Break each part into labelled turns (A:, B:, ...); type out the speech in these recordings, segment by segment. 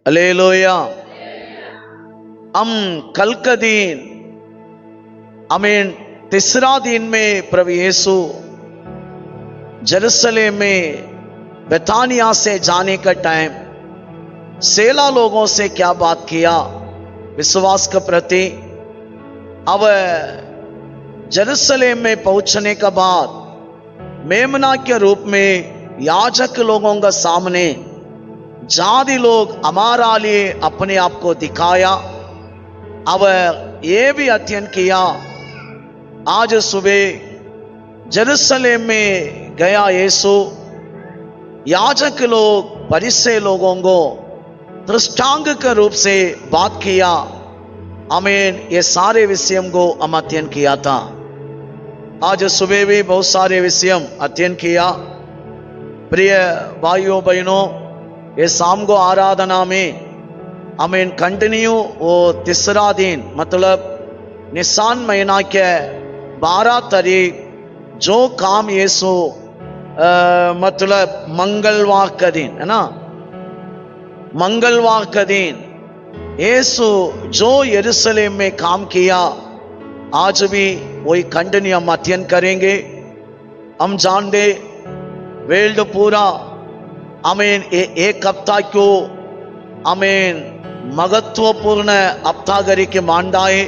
A: Hallelujah. हम कल का दिन आमीन तीसरा दिन में प्रभु यीशु जेरूशलेम में बेतानिया से जाने का टाइम सेला लोगों से क्या बात किया विश्वास के प्रति। अब जेरूशलेम में पहुंचने के बाद मेमना के रूप में याजक लोगों के सामने जाति लोग हमारा लिए अपने आप को दिखाया। अब ये भी अध्ययन किया। आज सुबह जेरूशलेम में गया यीशु, याजक लोग फरीसी लोगों को दृष्टांत के रूप से बात किया। आमीन। ये सारे विषय को हम अध्ययन किया था। आज सुबह भी बहुत सारे विषय अध्ययन किया। प्रिय भाइयों बहनों, ये शाम को आराधना में आमीन कंटिन्यू वो तीसरा दिन मतलब निसान महीना के 12 तारीख जो काम यीशु मतलब मंगलवार का दिन है ना, मंगलवार का दिन यीशु जो यरूशलेम में काम किया, आज भी वही कंटिन्यू हम अध्ययन करेंगे। हम जान दे वर्ल्ड पूरा आमीन एक हफ्ता को आमीन महत्वपूर्ण हफ्ता गरी के मांडाए।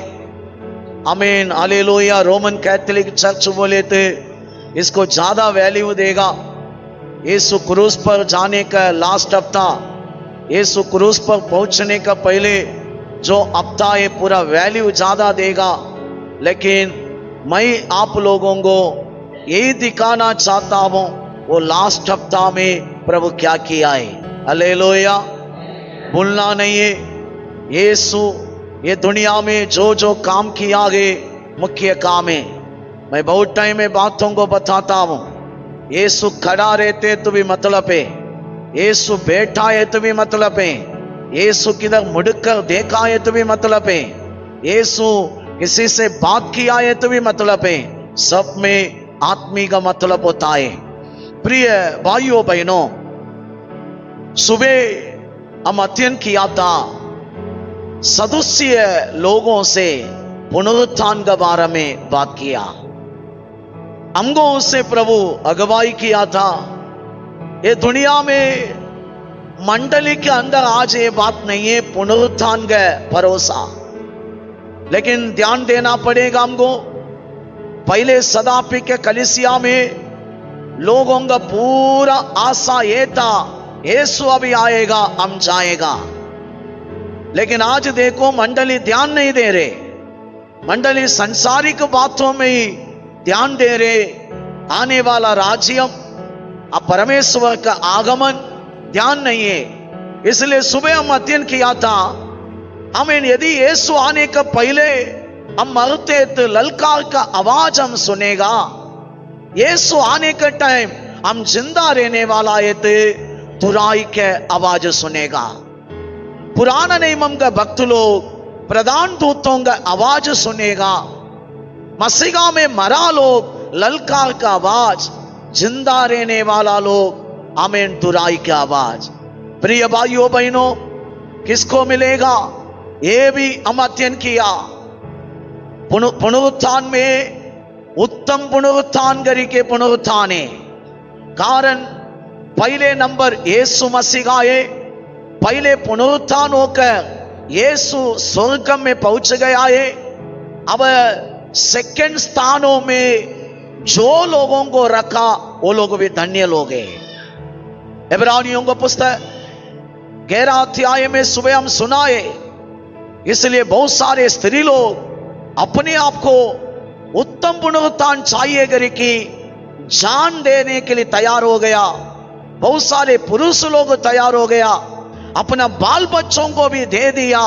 A: आमीन हालेलुया। रोमन कैथोलिक चर्च बोले थे इसको ज्यादा वैल्यू देगा। यीशु क्रूस पर जाने का लास्ट हफ्ता, यीशु क्रूस पर पहुंचने का पहले जो हफ्ता है पूरा वैल्यू ज्यादा देगा। लेकिन मैं आप लोगों को यही दिखाना चाहता हूं वो लास्ट हफ्ता में प्रभु क्या किया है। हालेलुया। भूलना नहीं है यीशु ये दुनिया में जो जो काम किया है मुख्य काम है। मैं बहुत टाइम में बातों को बताता हूं। यीशु खड़ा रहते तो भी मतलब है, यीशु बैठा है तो भी मतलब है, यीशु किधर मुड़कर देखा है तो भी मतलब है, यीशु किसी से बात किया है तो भी मतलब है। सब में आत्मी का मतलब होता है। प्रिय भाइयों बहनों, सुबह हम अध्ययन किया था सदुस्य लोगों से पुनरुत्थान के बारे में बात किया। हमको उससे प्रभु अगुवाई किया था। ये दुनिया में मंडली के अंदर आज ये बात नहीं है पुनरुत्थान का भरोसा, लेकिन ध्यान देना पड़ेगा हमको। पहले सदापि के कलीसिया में लोगों का पूरा आशा ये था यीशु अभी आएगा हम जाएगा। लेकिन आज देखो मंडली ध्यान नहीं दे रहे, मंडली संसारिक बातों में ही ध्यान दे रहे। आने वाला राज्यम अब परमेश्वर का आगमन ध्यान नहीं है। इसलिए सुबह हम अध्ययन किया था हमें यदि यीशु आने का पहले हम मरते तो ललकार का आवाज हम सुनेगा। यीशु आने का टाइम हम जिंदा रहने वाला है तो तुराई के आवाज सुनेगा। पुराना नियम का भक्त लोग प्रधान दूतों का आवाज सुनेगा। मसीहा में मरा लोग ललकार का आवाज, जिंदा रहने वाला लोग आमीन तुराई की आवाज। प्रिय भाइयों बहनों, किसको मिलेगा ये भी हम अध्ययन किया। पुनरुत्थान में उत्तम पुनरुत्थान गरी के पुनरुत्थान है। कारण पहले नंबर यीशु मसीह आए, पहले पुनरुत्थान होकर यीशु स्वर्ग में पहुंच गया है। अब सेकंड स्थानों में जो लोगों को रखा वो लोग भी धन्य लोग हैं। इब्रानियों को पुस्तक 11 अध्याय में सुबह हम सुनाए। इसलिए बहुत सारे स्त्री लोग अपने आप को उत्तम पुनरुत्थान चाहिए करके कि जान देने के लिए तैयार हो गया। बहुत सारे पुरुष लोग तैयार हो गया, अपना बाल बच्चों को भी दे दिया।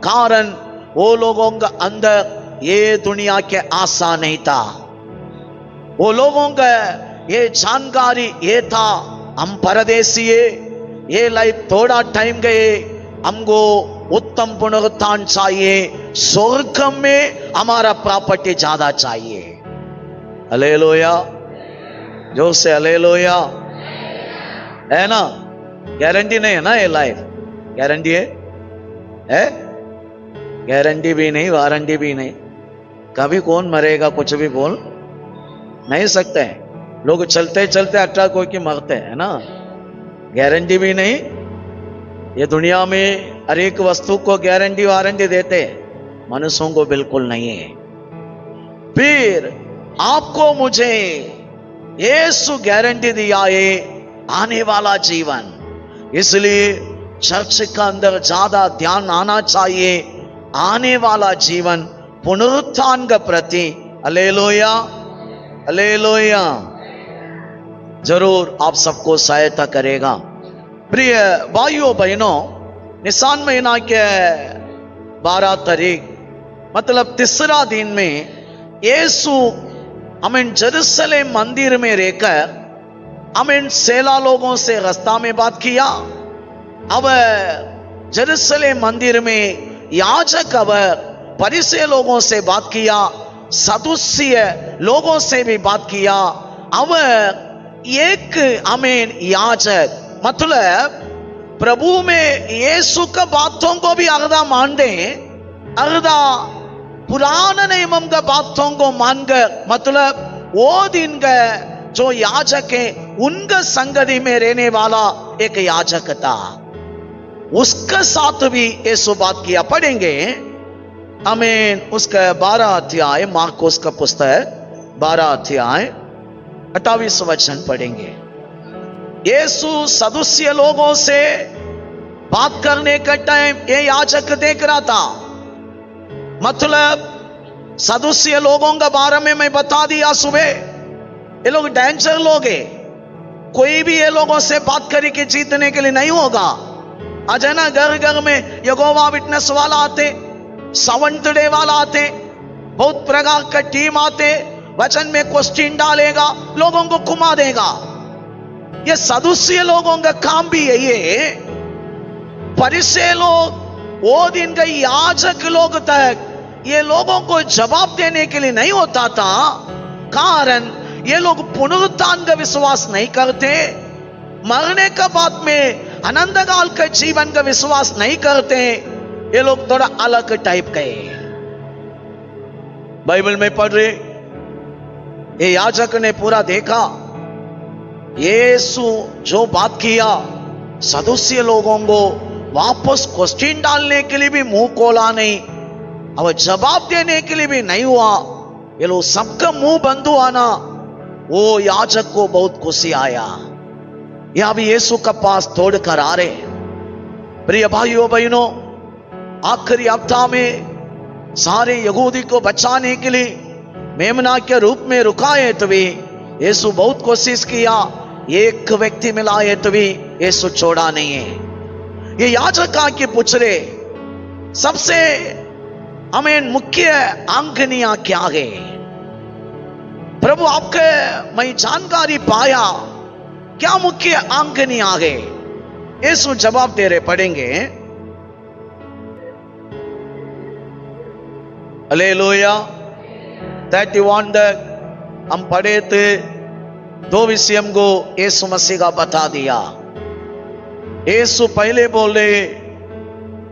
A: कारण वो लोगों का अंदर ये दुनिया के आशा नहीं था। वो लोगों का ये जानकारी ये था हम परदेसी है, ये लाइफ थोड़ा टाइम गए, हमको उत्तम पुनरुत्थान चाहिए, स्वर्ग में हमारा प्रॉपर्टी ज्यादा चाहिए। हालेलुया। जोर से हालेलुया। है ना, गारंटी नहीं है ना ये लाइफ। गारंटी है? गारंटी भी नहीं, वारंटी भी नहीं। कभी कौन मरेगा कुछ भी बोल नहीं सकते हैं। लोग चलते चलते अटैक होकर मरते हैं ना, गारंटी भी नहीं। ये दुनिया में हर एक वस्तु को गारंटी वारंटी देते हैं, मनुष्यों को बिल्कुल नहीं है। फिर आपको मुझे यीशु गारंटी दिया है आने वाला जीवन, इसलिए चर्च का अंदर ज्यादा ध्यान आना चाहिए आने वाला जीवन, पुनरुत्थान के प्रति। Hallelujah, hallelujah. जरूर आप सबको सहायता करेगा। प्रिय भाइयों बहनों, निसान महीना के 12 तारीख मतलब तीसरा दिन में यीशु हमें जेरूसलेम मंदिर में रहकर हमें सेला लोगों से रास्ता में बात किया। अब जेरूसलेम मंदिर में याजक अब फरीसी लोगों से बात किया, सदूसी लोगों से भी बात किया। अब एक हमें याजक मतलब प्रभु में यीशु का बातों को भी अर्धा मान दे, अर्धा पुराने नियम का बातों को मानकर, मतलब वो दिन का जो याजक है उनका संगति में रहने वाला एक याजक था, उसके साथ भी यीशु बात किया। पढ़ेंगे आमीन। उसका 12 अध्याय, मार्कोस का पुस्तक 12 अध्याय 28 वचन पढ़ेंगे। यीशु सदूसी लोगों से बात करने का टाइम ये याजक देख रहा था। मतलब सदूसी लोगों के बारे में मैं बता दिया सुबह, ये लोग डेंजर लोग हैं, कोई भी ये लोगों से बात करके जीतने के लिए नहीं होगा। आज है ना, घर घर में यहोवा विटनेस वाला आते, सेवंथ डे वाला आते, बहुत प्रकार का टीम आते, वचन में क्वेश्चन डालेगा, लोगों को घुमा देगा। ये सदूसी लोगों का काम भी यही है। फरीसी लोग वो दिन के याजक लोग तक ये लोगों को जवाब देने के लिए नहीं होता था, कारण ये लोग पुनरुत्थान का विश्वास नहीं करते, मरने के बाद में अनंत काल के जीवन का विश्वास नहीं करते। ये लोग थोड़ा अलग टाइप के बाइबल में पढ़ रहे। ये याजक ने पूरा देखा, यीशु जो बात किया, सदूसी लोगों को वापस क्वेश्चन डालने के लिए भी मुंह खोला नहीं, अब जवाब देने के लिए भी नहीं हुआ। ये लोग सबका मुंह बंद हुआ ना, वो याजक को बहुत खुशी आया। यहां भी यीशु का पास तोड़ कर आ रहे। प्रिय भाइयों बहनों, आखिरी हफ्ता में सारे यहूदी को बचाने के लिए मेमना के रूप में रुकाए तो भी यीशु बहुत कोशिश किया, एक व्यक्ति मिला है तो भी यीशु छोड़ा नहीं है। ये याजक आके पूछ रहे, सबसे हमें मुख्य आंकनियां क्या है? प्रभु आपके मैं जानकारी पाया, क्या मुख्य आंकनियां है? यीशु जवाब दे रहे, पढ़ेंगे। हालेलुया। 31 तक हम पढ़े थे, 2 विषय को यीशु मसीह का बता दिया। यीशु पहले बोले,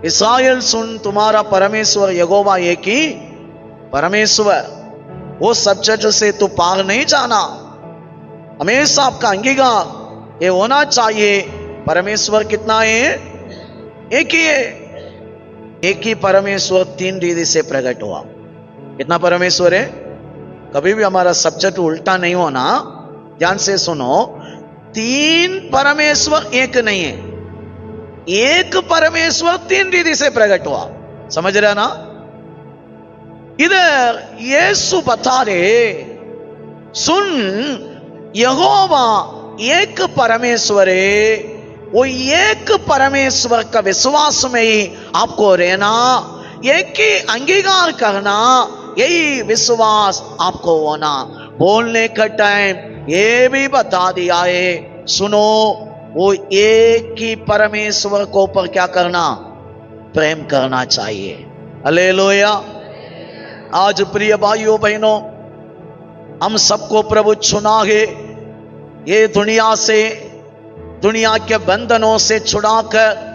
A: इस्राएल सुन, तुम्हारा परमेश्वर यहोवा एक ही परमेश्वर, वो सब्जेक्ट से तू पार नहीं जाना। हमेशा आपका अंगीकार ये होना चाहिए, परमेश्वर कितना है? एक ही है। एक ही परमेश्वर 3 रीति से प्रकट हुआ। कितना परमेश्वर है? कभी भी हमारा सब्जेक्ट उल्टा नहीं होना, ध्यान से सुनो। 3 परमेश्वर एक नहीं है, एक परमेश्वर 3 रीति से प्रकट हुआ। समझ रहे ना? इधर यीशु बता रहे, सुन, यहोवा एक परमेश्वर है, वो एक परमेश्वर का विश्वास में ही आपको रहना, एक ही अंगीकार करना, यही विश्वास आपको होना। बोलने का टाइम ये भी बता दिया है, सुनो, वो एक ही परमेश्वर को ऊपर क्या करना? प्रेम करना चाहिए। हालेलुया। आज प्रिय भाइयों बहनों, हम सबको प्रभु चुना है, ये दुनिया से, दुनिया के बंधनों से छुड़ाकर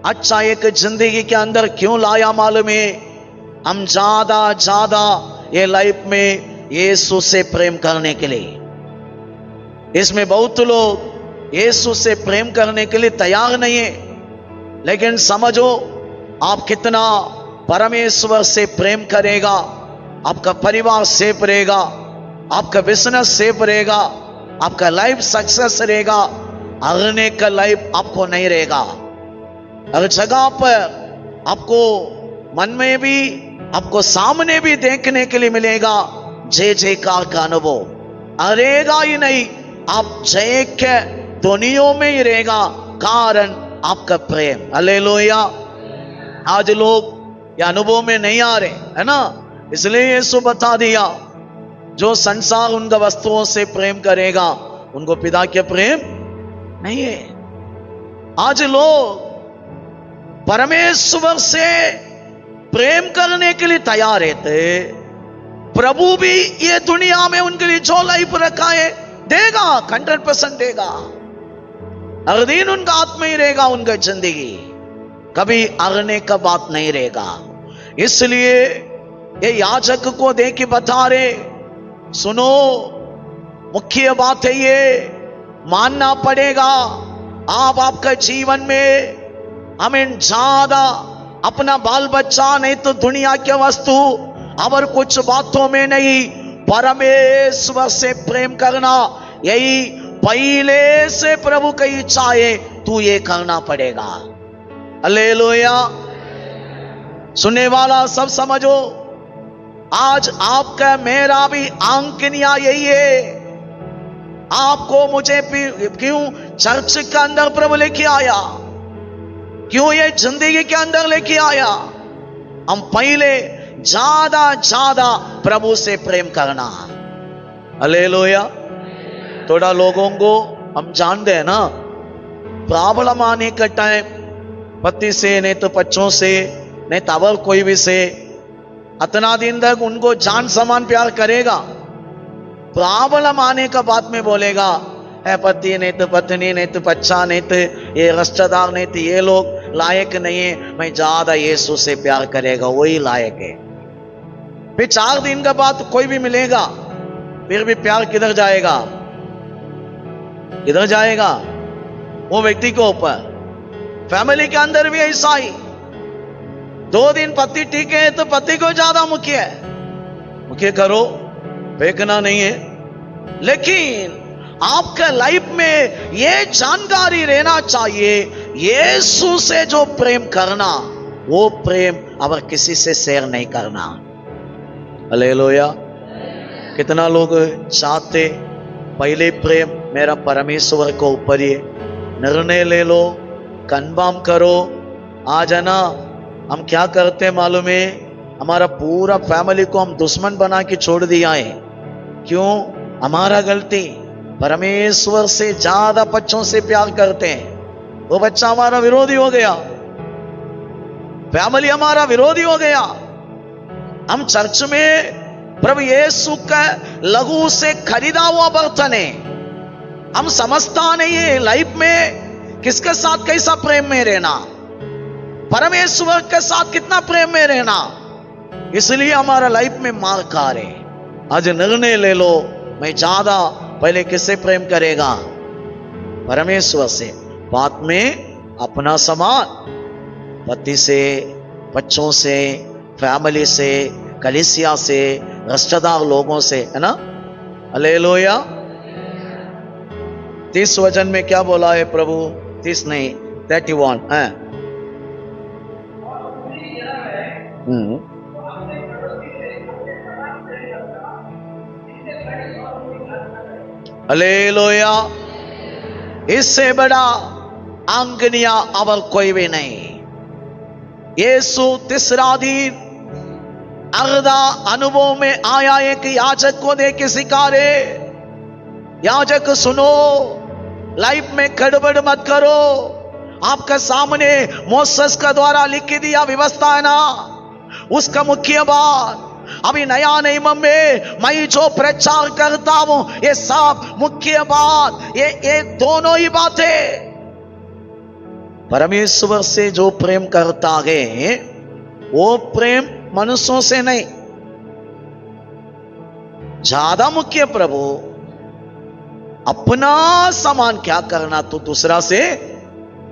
A: अच्छा एक जिंदगी के अंदर क्यों लाया मालूम है? हम ज्यादा ज्यादा ये लाइफ में यीशु से प्रेम करने के लिए। इसमें बहुत लोग यीशु से प्रेम करने के लिए तैयार नहीं है, लेकिन समझो आप कितना परमेश्वर से प्रेम करेगा, आपका परिवार सेफ रहेगा, आपका बिजनेस सेफ रहेगा, आपका लाइफ सक्सेस रहेगा, हारने का लाइफ आपको नहीं रहेगा। हर जगह पर आपको मन में भी आपको सामने भी देखने के लिए मिलेगा जय जयकार का अनुभव। रहेगा ही नहीं, आप जय के दुनिया में ही रहेगा, कारण आपका प्रेम। हालेलुया। आज लोग ये अनुभव में नहीं आ रहे है ना, इसलिए यीशु बता दिया जो संसार उनका वस्तुओं से प्रेम करेगा उनको पिता के प्रेम नहीं है। आज लोग परमेश्वर से प्रेम करने के लिए तैयार रहते, प्रभु भी ये दुनिया में उनके लिए जो लाइफ रखा है देगा, 100% देगा। हर दिन उनका हाथ में ही रहेगा, उनका जिंदगी कभी हारने का बात नहीं रहेगा। इसलिए ये याजक को देख के बता रहे, सुनो मुख्य बात है ये मानना पड़ेगा। आप आपका जीवन में हमें ज्यादा अपना बाल बच्चा नहीं तो दुनिया के वस्तु और कुछ बातों में नहीं, परमेश्वर से प्रेम करना यही पहले से प्रभु की इच्छा है, तू ये करना पड़ेगा। हालेलुया। सुनने वाला सब समझो, आज आपका मेरा भी आंकनिया यही है। आपको मुझे क्यों चर्च के अंदर प्रभु लेके आया, क्यों ये जिंदगी के अंदर लेके आया? हम पहले ज्यादा ज्यादा प्रभु से प्रेम करना। हालेलुया। थोड़ा लोगों को हम जानते हैं ना, प्रॉब्लम आने का टाइम पति से नहीं तो बच्चों से नहीं तो और कोई भी से इतना दिन तक उनको जान समान प्यार करेगा, प्रॉब्लम आने का बाद में बोलेगा है पति नहीं तो पत्नी नहीं तो बच्चा नहीं तो ये रिश्तेदार नहीं तो ये लोग लायक नहीं है, मैं ज्यादा यीशु से प्यार करेगा वही लायक है। फिर 4 दिन के बाद कोई भी मिलेगा, फिर भी प्यार किधर जाएगा? किधर जाएगा? वो व्यक्ति के ऊपर। फैमिली के अंदर भी ऐसा ही, 2 दिन पति ठीक है तो पति को ज्यादा मुख्य है, मुख्य करो, फेंकना नहीं है। लेकिन आपका लाइफ में ये जानकारी रहना चाहिए, यीशु से जो प्रेम करना वो प्रेम अब किसी से शेयर नहीं करना। हालेलुया। कितना लोग चाहते पहले प्रेम मेरा परमेश्वर को ऊपर ही, निर्णय ले लो, कन्फर्म करो। आज है ना हम क्या करते हैं मालूम है, हमारा पूरा फैमिली को हम दुश्मन बना के छोड़ दिया है। क्यों? हमारा गलती, परमेश्वर से ज्यादा बच्चों से प्यार करते हैं, वो बच्चा हमारा विरोधी हो गया, फैमिली हमारा विरोधी हो गया। हम चर्च में प्रभु यीशु का लहू से खरीदा हुआ बर्तन है, हम समझता नहीं है लाइफ में किसके साथ कैसा प्रेम में रहना, परमेश्वर के साथ कितना प्रेम में रहना, इसलिए हमारा लाइफ में मार खा रहे। आज निर्णय ले लो, मैं ज्यादा पहले किससे प्रेम करेगा? परमेश्वर से, बाद में अपना समान, पति से, बच्चों से, फैमिली से, कलीसिया से, रिश्तेदार लोगों से, है ना। हालेलुया। 30 वचन में क्या बोला है प्रभु? 30 नहीं 31 है। हालेलुया। इससे बड़ा आंगनिया और कोई भी नहीं। यीशु तीसरा दिन अर्धा अनुभव में आया, एक याजक को देख के सिखा रहे, याजक सुनो, लाइफ में गड़बड़ मत करो। आपका सामने मोसेस का द्वारा लिख दिया व्यवस्था है ना, उसका मुख्य बात अभी नया नियम में मैं जो प्रचार करता हूं ये सब मुख्य बात, ये दोनों ही बातें परमेश्वर से जो प्रेम करता है वो प्रेम मनुष्यों से नहीं। ज्यादा मुख्य प्रभु अपना समान क्या करना तो दूसरा से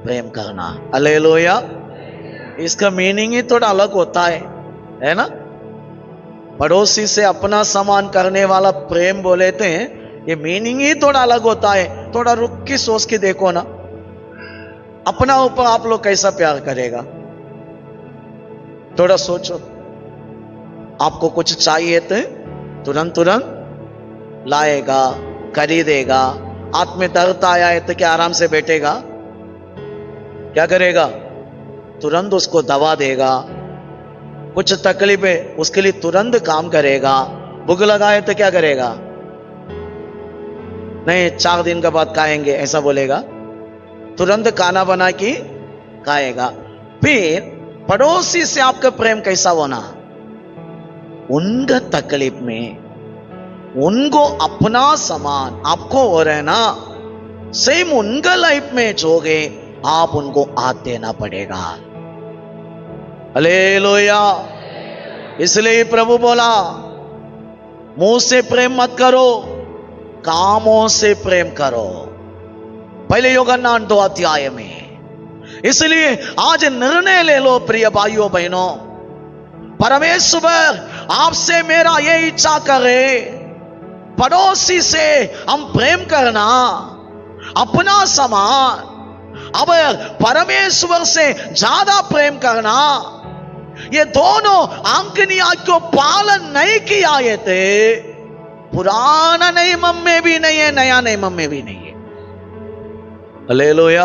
A: प्रेम करना। हालेलुया। इसका मीनिंग ही थोड़ा अलग होता है ना। पड़ोसी से अपना समान करने वाला प्रेम बोले थे, ये मीनिंग ही थोड़ा अलग होता है। थोड़ा रुक के सोच के देखो ना, अपना ऊपर आप लोग कैसा प्यार करेगा। थोड़ा सोचो, आपको कुछ चाहिए तो तुरंत तुरंत लाएगा, खरीदेगा। हाथ में दर्द आया है तो क्या आराम से बैठेगा? क्या करेगा? तुरंत उसको दवा देगा। कुछ तकलीफ है उसके लिए तुरंत काम करेगा। भूख लगाए तो क्या करेगा? नहीं 4 दिन के बाद खाएंगे ऐसा बोलेगा, तुरंत खाना बना के खाएगा। फिर पड़ोसी से आपका प्रेम कैसा होना? उनका तकलीफ में उनको अपना समान आपको हो रहे ना, सेम उनका लाइफ में जोगे आप उनको हाथ देना पड़ेगा। हालेलुया। इसलिए प्रभु बोला मुंह से प्रेम मत करो, कामों से प्रेम करो। पहले यूहन्ना 2 अध्याय में। इसलिए आज निर्णय ले लो प्रिय भाइयों बहनों, परमेश्वर आपसे मेरा ये इच्छा करे, पड़ोसी से हम प्रेम करना, अपना समान। अब परमेश्वर से ज्यादा प्रेम करना, ये दोनों आज्ञा को पालन नहीं किया ये थे। पुराना नियम में भी नहीं है, नया नियम में भी नहीं है। Hallelujah,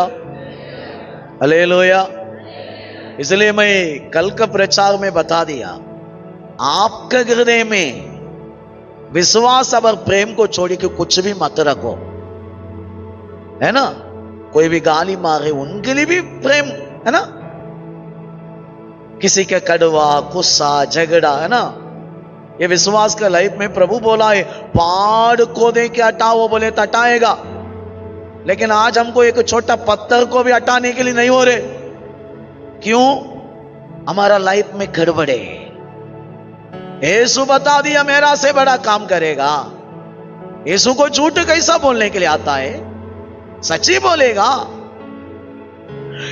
A: hallelujah. इसलिए मैं कल का प्रचार में बता दिया, आपके हृदय में विश्वास और प्रेम को छोड़ के कुछ भी मत रखो, है ना। कोई भी गाली मारे उनके लिए भी प्रेम, है ना। किसी के कड़वा गुस्सा झगड़ा, है ना, ये विश्वास का लाइफ में प्रभु बोला है पहाड़ को दे के हटाओ, बोले तो हटाएगा। लेकिन आज हमको एक छोटा पत्थर को भी हटाने के लिए नहीं हो रहे। क्यों? हमारा लाइफ में गड़बड़े। यीशु बता दिया मेरा से बड़ा काम करेगा। यीशु को झूठ कैसा बोलने के लिए आता है? सच्ची बोलेगा।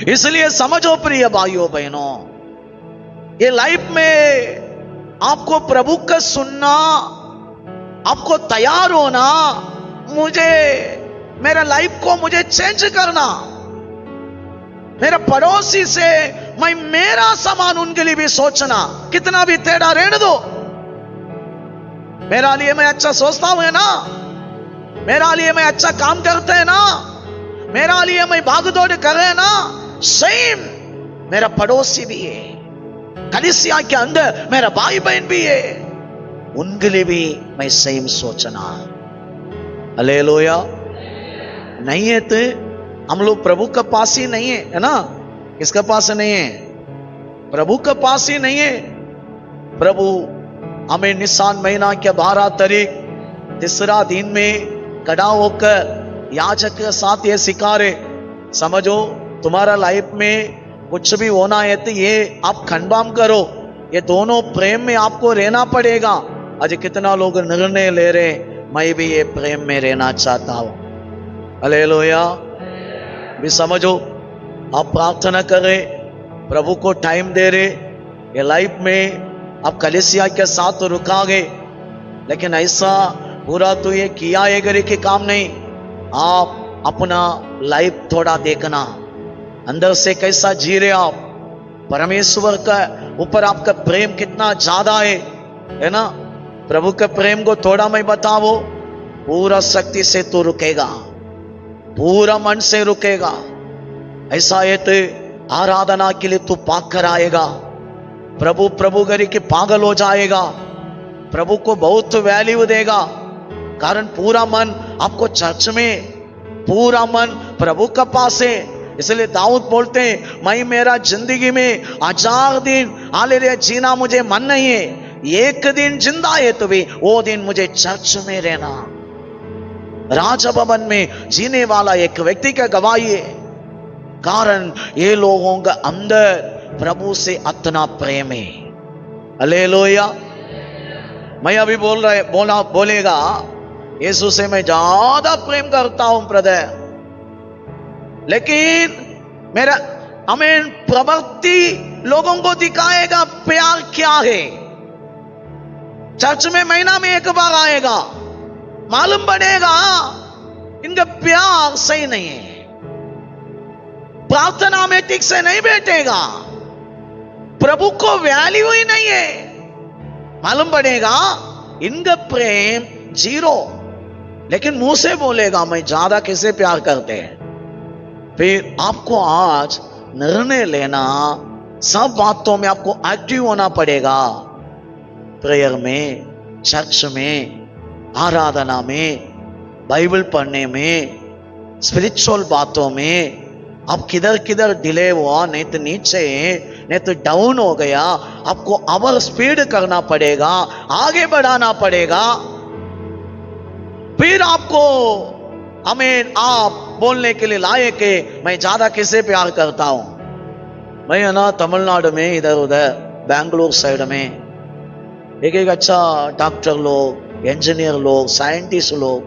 A: इसलिए समझो प्रिय भाइयों बहनों, ये लाइफ में आपको प्रभु का सुनना, आपको तैयार होना, मुझे मेरा लाइफ को मुझे चेंज करना, मेरा पड़ोसी से मैं मेरा सामान उनके लिए भी सोचना, कितना भी टेढ़ा रहने दो, मेरा लिए मैं अच्छा सोचता हूं ना, मेरा लिए मैं अच्छा काम करते हैं ना, मेरा लिए मैं भाग दौड़ कर रहे ना, सेम मेरा पड़ोसी भी है, कलीसिया के अंदर मेरा भाई बहन भी है, उनके लिए भी मैं सेम सोचना। हालेलुया। नहीं है तो हम लोग प्रभु के पास ही नहीं है ना। किसके पास नहीं है? प्रभु के पास ही नहीं है। प्रभु हमें निसान महीना के 12 तारीख तीसरा दिन में खड़ा होकर याजक के साथ ये सिखा रहे, समझो तुम्हारा लाइफ में कुछ भी होना है तो ये आप खंडबाम करो, ये दोनों प्रेम में आपको रहना पड़ेगा। आज कितना लोग निर्णय ले रहे मैं भी ये प्रेम में रहना चाहता हूं। हालेलुया। भी समझो, आप प्रार्थना करें, प्रभु को टाइम दे रहे, ये लाइफ में आप कलीसिया के साथ रुका गए, लेकिन ऐसा पूरा तो ये किया है करे के काम नहीं। आप अपना लाइफ थोड़ा देखना, अंदर से कैसा जी रहे आप, परमेश्वर का ऊपर आपका प्रेम कितना ज्यादा है ना। प्रभु के प्रेम को थोड़ा मैं बताओ, पूरा शक्ति से तो रुकेगा, पूरा मन से रुकेगा। ऐसा है तो आराधना के लिए तू पाक कर आएगा, प्रभु प्रभु करी के पागल हो जाएगा, प्रभु को बहुत वैल्यू देगा, कारण पूरा मन आपको चर्च में, पूरा मन प्रभु के पास है। इसलिए दाऊद बोलते हैं मैं मेरा जिंदगी में 1000 दिन हालेलुया जीना मुझे मन नहीं है, एक दिन जिंदा है तो भी वो दिन मुझे चर्च में रहना, राज भवन में जीने वाला एक व्यक्ति का गवाही है। कारण ये लोगों का अंदर प्रभु से इतना प्रेम है। हालेलुया। मैं अभी बोलेगा यीशु से मैं ज्यादा प्रेम करता हूं ब्रदर, लेकिन मेरा आमीन प्रवृत्ति लोगों को दिखाएगा प्यार क्या है। चर्च में महीना में एक बार आएगा, मालूम पड़ेगा इनका प्यार सही नहीं है, प्रार्थना में ठीक से नहीं बैठेगा, प्रभु को वैल्यू ही नहीं है, मालूम पड़ेगा इनका प्रेम जीरो। लेकिन मुंह से बोलेगा मैं ज्यादा किसे प्यार करते हैं। फिर आपको आज निर्णय लेना, सब बातों में आपको एक्टिव होना पड़ेगा। प्रेयर में, चर्च में, आराधना में, बाइबल पढ़ने में, स्पिरिचुअल बातों में। आप किधर किधर डिले हुआ, नहीं तो नीचे, नहीं तो डाउन हो गया, आपको ओवर स्पीड करना पड़ेगा, आगे बढ़ाना पड़ेगा। फिर आपको आमीन आप बोलने के लिए लायक है मैं ज्यादा किसे प्यार करता हूं। मैं है ना तमिलनाडु में इधर उधर बैंगलोर साइड में एक अच्छा डॉक्टर लोग, इंजीनियर लोग, साइंटिस्ट लोग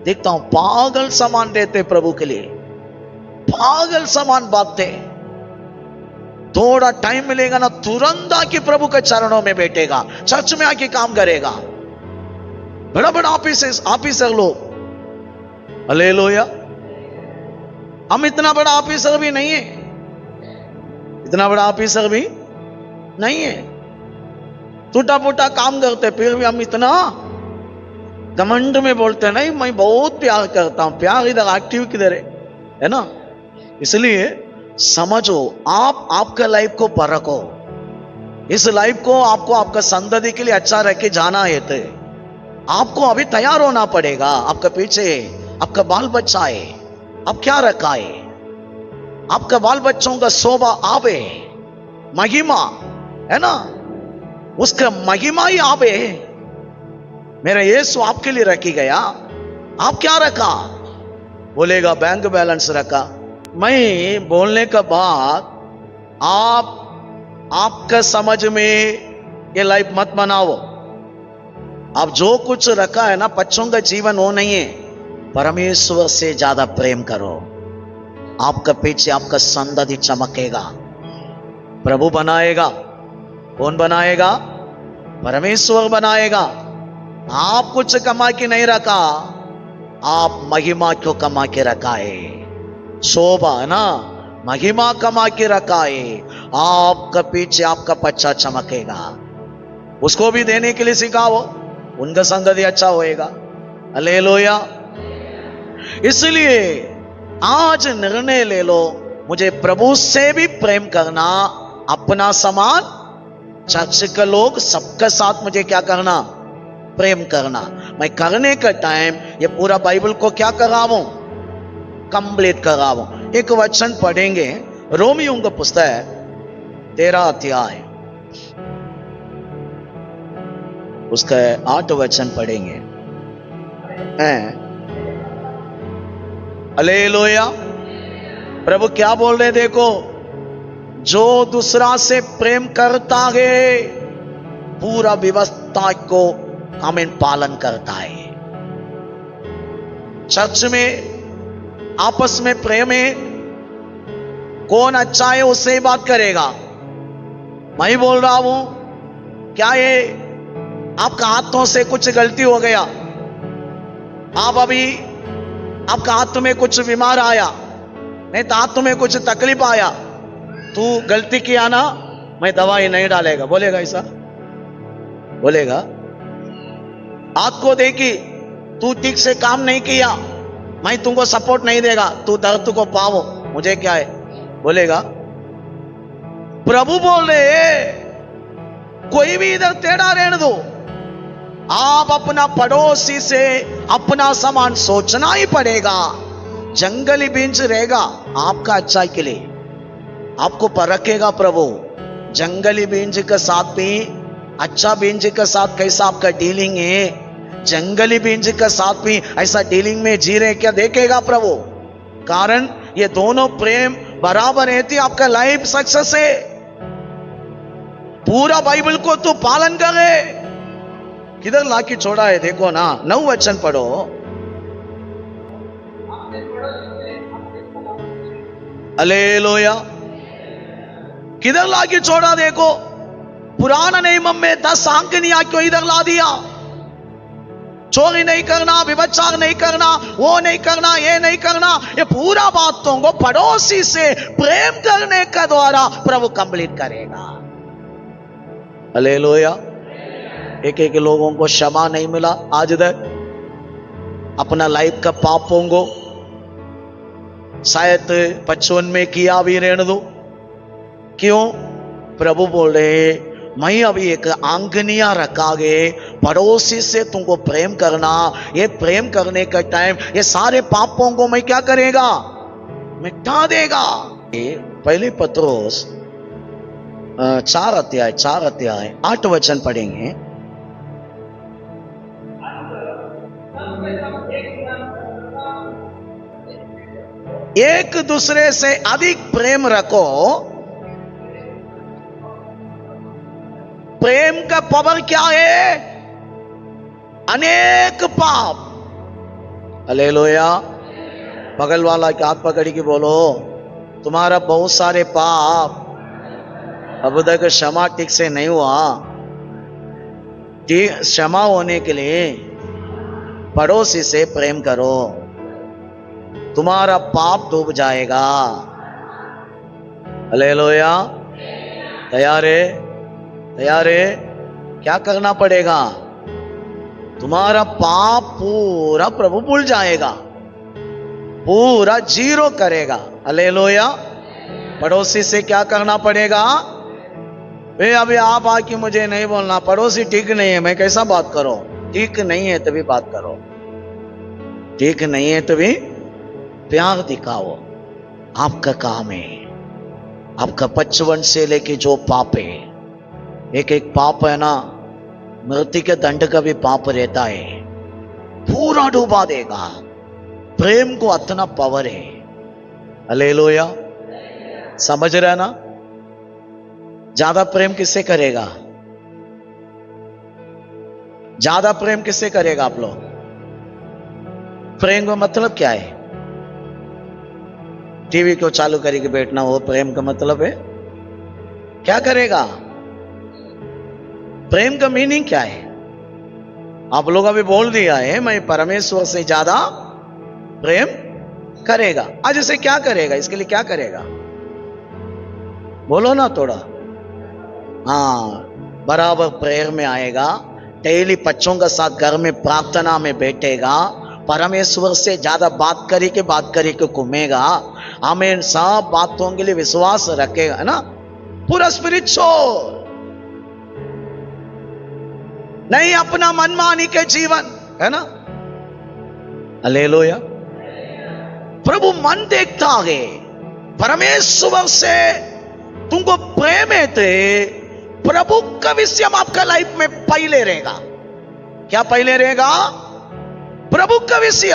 A: देखता हूं, पागल समान देते प्रभु के लिए, पागल समान बातें। थोड़ा टाइम मिलेगा ना तुरंत आके प्रभु के चरणों में बैठेगा, चर्च में आके काम करेगा। बड़ा बड़ा ऑफिसर लोग, हालेलुया। हम इतना बड़ा ऑफिसर भी नहीं है, इतना बड़ा ऑफिसर भी नहीं है, टूटा फूटा काम करते, फिर भी हम इतना घमंड में बोलते नहीं मैं बहुत प्यार करता हूं। प्यार इधर एक्टिव किधर है ना? इसलिए समझो, आप आपका लाइफ को परखो, इस लाइफ को आपको आपका संतति के लिए अच्छा रख के जाना है तो आपको अभी तैयार होना पड़ेगा। आपका पीछे आपका बाल बच्चा है, अब क्या रखा है? आपका बाल बच्चों का शोभा आवे, महिमा है ना, उसका महिमा ही आवे। मेरा यीशु आपके लिए रखी गया, आप क्या रखा? बोलेगा बैंक बैलेंस रखा। मैं बोलने के बाद आपका समझ में ये लाइफ मत बनाओ। आप जो कुछ रखा है ना, बच्चों का जीवन वो नहीं है, परमेश्वर से ज्यादा प्रेम करो। आपका पीछे आपका संतति चमकेगा, प्रभु बनाएगा। कौन बनाएगा? परमेश्वर बनाएगा। आप कुछ कमा के नहीं रखा, आप महिमा क्यों कमा के रखा है? शोभा है ना, महिमा कमा के रखा है। आपका पीछे आपका बच्चा चमकेगा, उसको भी देने के लिए सिखाओ, उनका संतति अच्छा होएगा। हालेलुया। इसलिए आज निर्णय ले लो, मुझे प्रभु से भी प्रेम करना, अपना समान चर्च के लोग सबके साथ मुझे क्या करना? प्रेम करना। मैं करने का टाइम ये पूरा बाइबल को क्या कराऊं? कंप्लीट कराऊं। एक वचन पढ़ेंगे, रोमियों का पुस्तक 13 अध्याय, उसका 8 वचन पढ़ेंगे। हालेलुया। प्रभु क्या बोल रहे? देखो, जो दूसरा से प्रेम करता है पूरा व्यवस्था को आमीन पालन करता है। चर्च में आपस में प्रेम है, कौन अच्छा है उससे ही बात करेगा। मैं बोल रहा हूं, क्या ये आपका हाथों से कुछ गलती हो गया, आप अभी आपका हाथ में कुछ बीमार आया, नहीं तो हाथ में कुछ तकलीफ आया, तू गलती किया ना, मैं दवाई नहीं डालेगा, बोलेगा ऐसा? बोलेगा? हाथ को देखी, तू ठीक से काम नहीं किया, मैं तुमको सपोर्ट नहीं देगा, तू दर्द को पाओ, मुझे क्या है? बोलेगा? प्रभु बोल रहे कोई भी इधर टेढ़ा रहने दो, आप अपना पड़ोसी से अपना सामान सोचना ही पड़ेगा। जंगली बीज रहेगा आपका अच्छाई के लिए, आपको परखेगा प्रभु। जंगली बीज के साथ भी अच्छा बीज के साथ कैसा आपका डीलिंग है, जंगली बीज के साथ भी ऐसा डीलिंग में जी रहे क्या, देखेगा प्रभु। कारण ये दोनों प्रेम बराबर है थी आपका लाइफ सक्सेस है। पूरा बाइबल को तू पालन करे। किधर लाके छोड़ा है देखो ना, 9 वचन पढ़ो। हालेलुया। किधर लाके छोड़ा देखो। पुराना नियम में 10 आज्ञा क्यों इधर ला दिया? चोरी नहीं करना, व्यभिचार नहीं करना, वो नहीं करना, ये नहीं करना। ये पूरा बातों को पड़ोसी से प्रेम करने का द्वारा प्रभु कंप्लीट करेगा। हालेलुया। एक लोगों को क्षमा नहीं मिला आज तक अपना लाइफ का पापों को, शायद 55 में किया भी रहने दो। क्यों? प्रभु बोल रहे मैं अभी एक आज्ञा रखागे, पड़ोसी से तुमको प्रेम करना। ये प्रेम करने का टाइम ये सारे पापों को मैं क्या करेगा? मिटा देगा। पहले पत्रोस 4 अध्याय 8 वचन पढ़ेंगे। एक दूसरे से अधिक प्रेम रखो। प्रेम का पावर क्या है? अनेक पाप। हालेलुया। बगल वाला के हाथ पकड़ के बोलो तुम्हारा बहुत सारे पाप अब तक क्षमा ठीक से नहीं हुआ। क्षमा होने के लिए पड़ोसी से प्रेम करो, तुम्हारा पाप डूब जाएगा। हालेलुया। तैयार है? तैयार है? क्या करना पड़ेगा? तुम्हारा पाप पूरा प्रभु भूल जाएगा, पूरा जीरो करेगा। हालेलुया। पड़ोसी से क्या करना पड़ेगा? वे अभी आप आके मुझे नहीं बोलना पड़ोसी ठीक नहीं है, मैं कैसा बात करो? ठीक नहीं है तभी बात करो, ठीक नहीं है तभी प्यार दिखाओ। आपका काम है। आपका 55 से लेके जो पाप है, एक पाप है ना, मृत्यु के दंड का भी पाप रहता है, पूरा डूबा देगा। प्रेम को इतना पावर है। हालेलुया। समझ रहे ना? ज्यादा प्रेम किससे करेगा? ज्यादा प्रेम किससे करेगा? आप लोग प्रेम का मतलब क्या है? टीवी को चालू करके बैठना वो प्रेम का मतलब है? क्या करेगा? प्रेम का मीनिंग क्या है? आप लोग अभी बोल दिया है मैं परमेश्वर से ज्यादा प्रेम करेगा। आज इसे क्या करेगा? इसके लिए क्या करेगा? बोलो ना थोड़ा। हाँ, बराबर प्रेयर में आएगा, डेली बच्चों के साथ घर में प्रार्थना में बैठेगा, परमेश्वर से ज्यादा बात करके घूमेगा। हमें सब बातों के लिए विश्वास रखेगा, है ना? पूरा स्पिरिचुअल, नहीं अपना मनमानी के जीवन, है ना? हालेलुया। प्रभु मन देखता है। परमेश्वर से तुमको प्रेम है थे, प्रभु का विषय आपका लाइफ में पहले रहेगा। क्या पहले रहेगा? प्रभु का विषय।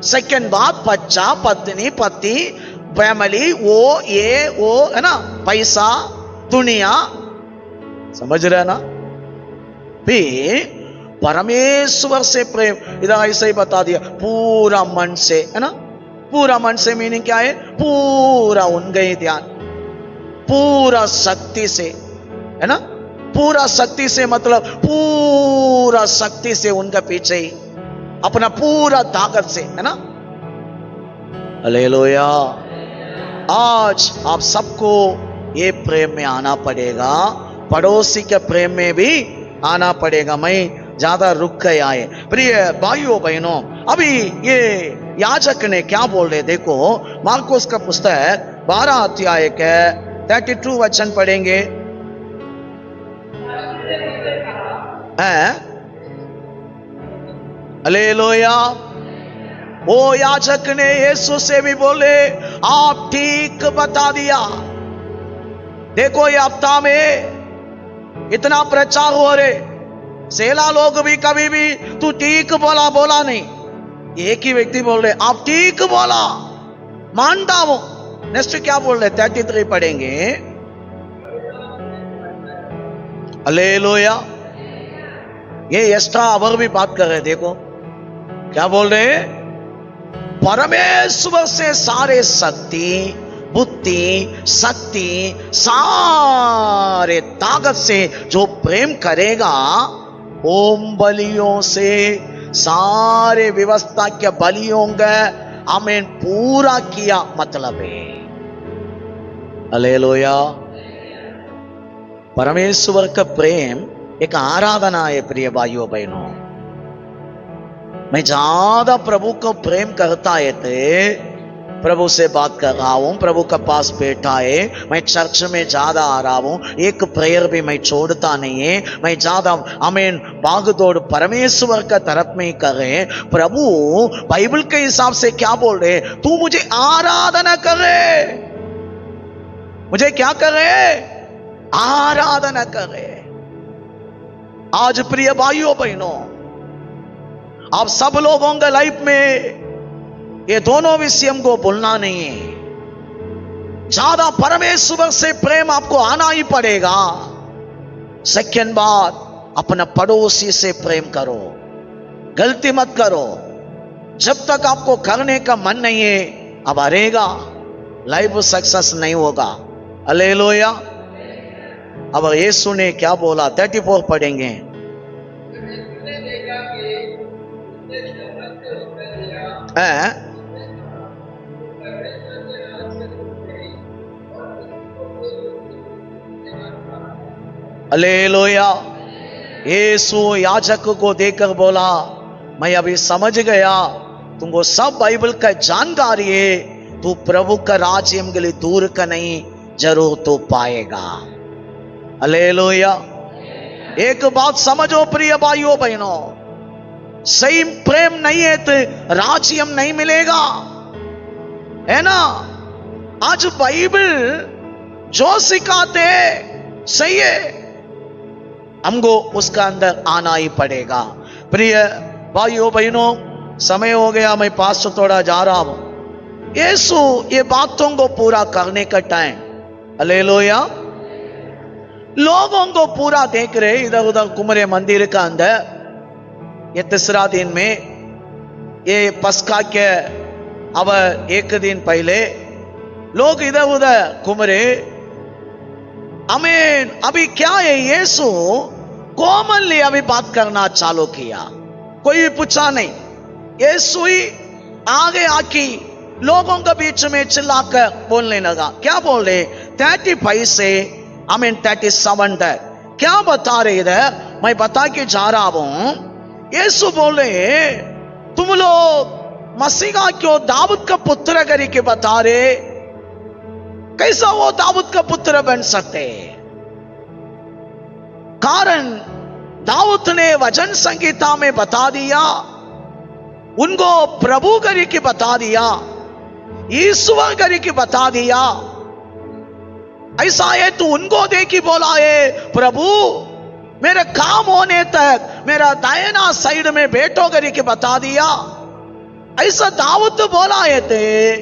A: सेकंड बात बच्चा, पत्नी, पति, फैमिली, वो ये वो, है ना? पैसा, दुनिया। समझ रहे ना? भी परमेश्वर से प्रेम इधर ऐसे ही बता दिया, पूरा मन से, है ना? पूरा मन से मीनिंग क्या है? पूरा उनका ही ध्यान, पूरा शक्ति से, है ना? पूरा शक्ति से मतलब पूरा शक्ति से उनका पीछे ही, अपना पूरा ताकत से, है ना? हालेलुया। आज आप सबको ये प्रेम में आना पड़ेगा, पड़ोसी के प्रेम में भी आना पड़ेगा। मैं ज्यादा रुक गए आए। प्रिय भाइयों बहनों, अभी ये याजक ने क्या बोल रहे देखो। मार्कोस का पुस्तक 12 अध्याय के 32 वचन पढ़ेंगे। हालेलुया। वो याजक ने यीशु से भी बोले आप ठीक बता दिया। देखो ये हफ्ता में इतना प्रचार हो रहे, सेला लोग भी कभी भी तू ठीक बोला नहीं। एक ही व्यक्ति बोल रहे आप ठीक बोला, मानता हूं, नेक्स्ट क्या बोल रहे, 33 पढ़ेंगे। हालेलुया। ये एक्स्ट्रा अवर भी बात कर रहे, देखो क्या बोल रहे, परमेश्वर से सारे शक्ति, बुद्धि, शक्ति, सारे ताकत से जो प्रेम करेगा, ओम बलियों से, सारे व्यवस्था के बलियों का हमें पूरा किया मतलब है। हालेलुया। परमेश्वर का प्रेम एक आराधना है प्रिय भाइयों बहनों। मैं ज्यादा प्रभु को प्रेम करता है थे, प्रभु से बात कर रहा हूं, प्रभु के पास बैठा है, मैं चर्च में ज्यादा आ रहा हूं, एक प्रेयर भी मैं छोड़ता नहीं है, मैं ज्यादा आमीन भाग दौड़ परमेश्वर का तरफ में ही कर रहे हैं। प्रभु बाइबल के हिसाब से क्या बोल रहे, तू मुझे आराधना कर रहे, मुझे क्या कर रहे, आराधना कर रहे। आज प्रिय भाइयों बहनों, आप सब लोगों के लाइफ में ये दोनों विषय को भूलना नहीं है। ज्यादा परमेश्वर से प्रेम आपको आना ही पड़ेगा। सेकंड बात, अपना पड़ोसी से प्रेम करो, गलती मत करो। जब तक आपको करने का मन नहीं है, अब हरेगा, लाइफ सक्सेस नहीं होगा। हालेलुया। अब यीशु ने क्या बोला, 34 पढ़ेंगे। हालेलुया। यीशु याजक को देखकर बोला, मैं अभी समझ गया, तुमको सब बाइबल का जानकारी है, तू प्रभु का राज्य के लिए दूर का नहीं, जरूर तो पाएगा। हालेलुया। एक बात समझो प्रिय भाइयों बहनों, सही प्रेम नहीं है तो राज्य नहीं मिलेगा, है ना। आज बाइबल जो सिखाते सही है, हमको उसका अंदर आना ही पड़ेगा। प्रिय भाइयों बहनों, समय हो गया, मैं पास से थोड़ा जा रहा हूं। यीशु ये बातों को पूरा करने का टाइम, हालेलुया, लोगों को पूरा देख रहे इधर उधर कुमरे मंदिर का अंदर। ये तीसरा दिन में, ये पस्का के अब एक दिन पहले लोग इधर उधर घूमरे। आमीन। अभी क्या है, यीशु कॉमनली अभी बात करना चालू किया, कोई भी पूछा नहीं। यीशु ही आगे आके लोगों के बीच में चिल्लाकर बोलने लगा। क्या बोल रहे, 35 से 37 तक क्या बता रहे इधर, मैं बता के जा रहा हूं। यीशु बोले, तुम लोग मसीहा क्यों दाऊद का पुत्र करके बता रहे, कैसा वो दाऊद का पुत्र बन सकते। कारण दाऊद ने वचन संहिता में बता दिया, उनको प्रभु करके बता दिया, ईश्वर करके बता दिया। ऐसा है तो उनको देखी बोला है, प्रभु मेरे काम होने तक मेरा दाहिना साइड में बैठो करके बता दिया। ऐसा दाऊद बोला है थे,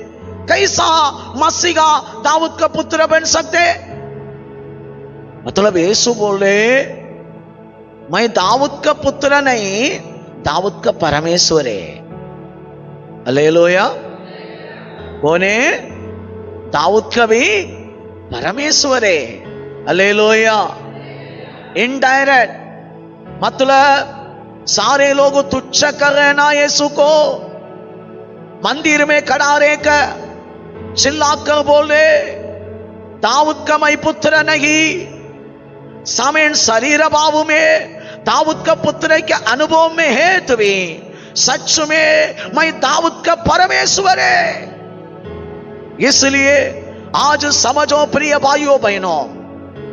A: कैसा मसीहा दाऊद का पुत्र बन सकते। मतलब यीशु बोल रहे, मैं दाऊद का पुत्र नहीं, दाऊद का परमेश्वर है। हालेलुया। कौन है, दाऊद का भी परमेश्वर है। हालेलुया। इनडायरेक्ट मतलब सारे लोग तुच्छ कर रहे ना यीशु को, मंदिर में खड़ा रहकर चिल्लाकर बोल रहे, दाऊद का मैं पुत्र नहीं। सामेन शरीर भाव में दाऊद का पुत्र के अनुभव में है, तो भी सच में मैं दाऊद का परमेश्वर है। इसलिए आज समझो प्रिय भाइयों बहनों,